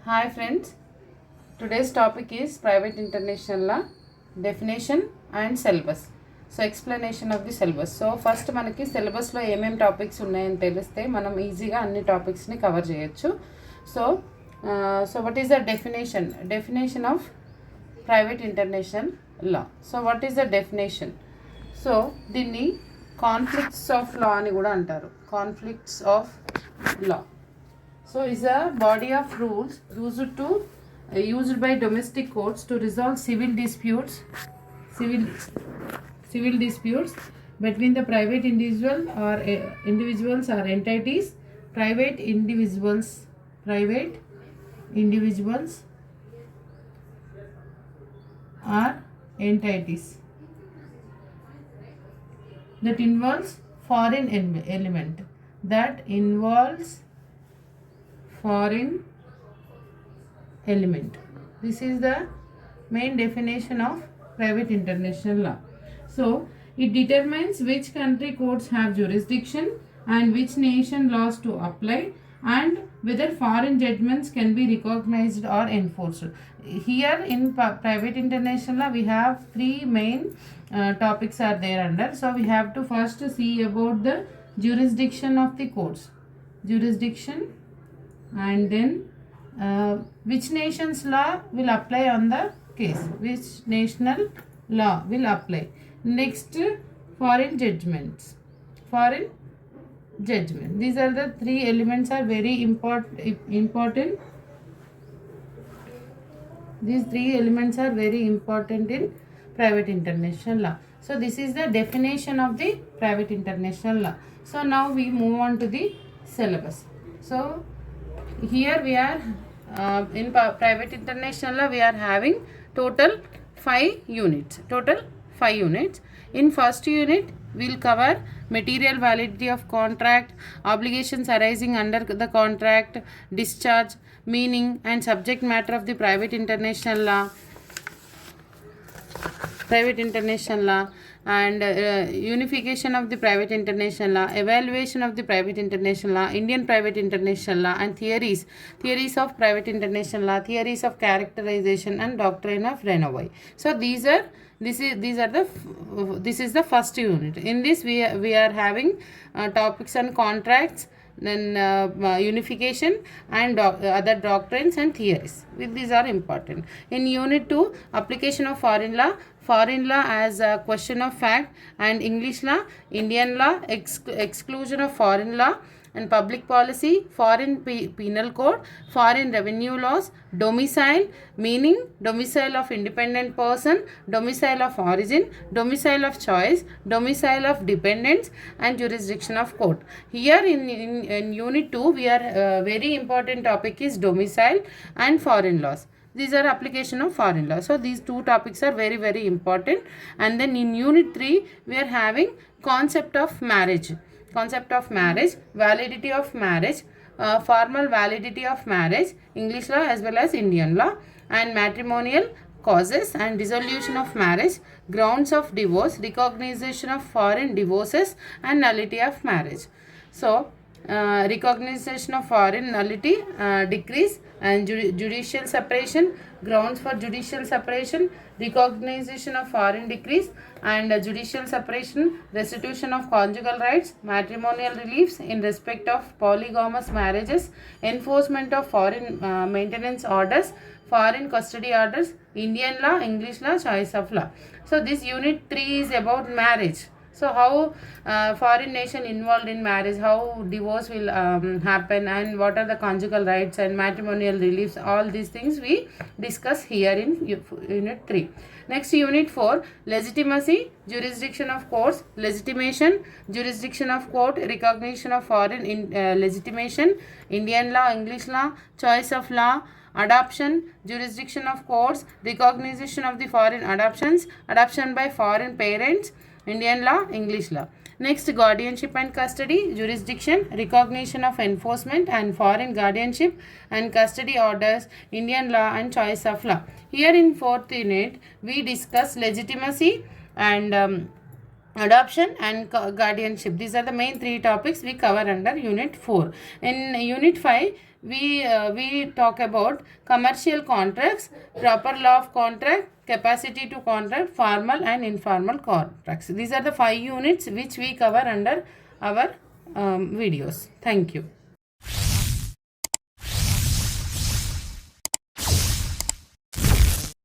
Hi friends, today's topic is private international law, definition and syllabus. So explanation of the syllabus. So first మనకి syllabusలో ఏమేం topics ఉన్నాయని తెలిస్తే మనం ఈజీగా అన్ని టాపిక్స్ని కవర్ చేయొచ్చు. So what is the definition of private international law? So what is the definition? So దీన్ని conflicts of law అని కూడా అంటారు. Conflicts of law. So is a body of rules used by domestic courts to resolve civil disputes between the private individuals or entities. Private individuals or entities that involves foreign element This is the main definition of private international law. So it determines which country courts have jurisdiction and which nation laws to apply and whether foreign judgments can be recognized or enforced. Here in private international law we have three main topics are there under. So we have to first see about the jurisdiction of the courts. Jurisdiction, and then which nation's law will apply on the case, which national law will apply. Next, foreign judgment. These are the three elements are very important. These three elements are very important in private international law. So this is the definition of the private international law. So now we move on to the syllabus. So here we are in private international law we are having total 5 units. In first unit we will cover material validity of contract, obligations arising under the contract, discharge, meaning and subject matter of the private international law and unification of the private international law, evaluation of the private international law, Indian private international law, and theories of private international law, theories of characterization and doctrine of renouveau. So this is the first unit. In this we are having topics on contracts, then unification and other doctrines and theories. These are important. In unit 2, application of foreign law as a question of fact, and English law, Indian law, exclusion of foreign law and public policy, foreign penal code, foreign revenue laws, domicile, meaning domicile of independent person, domicile of origin, domicile of choice, domicile of dependents, and jurisdiction of court. Here in unit 2 we are very important topic is domicile and foreign laws. These are application of foreign law. So these two topics are very important. And then in unit 3 we are having concept of marriage, validity of marriage, formal validity of marriage, English law as well as Indian law, and matrimonial causes and dissolution of marriage, grounds of divorce, recognition of foreign divorces, and nullity of marriage. So recognition of foreign nullity, decrease, and judicial separation, grounds for judicial separation, recognition of foreign decrees and judicial separation, restitution of conjugal rights, matrimonial reliefs in respect of polygamous marriages, enforcement of foreign maintenance orders, foreign custody orders, Indian law, English law, choice of law. So this unit 3 is about marriage. So how foreign nation involved in marriage, how divorce will happen, and what are the conjugal rights and matrimonial reliefs, all these things we discuss here in unit 3. Next, unit 4, legitimacy, jurisdiction of courts, legitimation, jurisdiction of court, recognition of foreign legitimation, Indian law, English law, choice of law, adoption, jurisdiction of courts, recognition of the foreign adoptions, adoption by foreign parents, Indian law, English law. Next, guardianship and custody, jurisdiction, recognition of enforcement and foreign guardianship and custody orders, Indian law, and choice of law. Here in 4th unit we discuss legitimacy and adoption and guardianship. These are the main 3 topics we cover under unit 4. In unit 5 we talk about commercial contracts, proper law of contract, capacity to contract, formal and informal contracts. These are the 5 units which we cover under our videos. Thank you.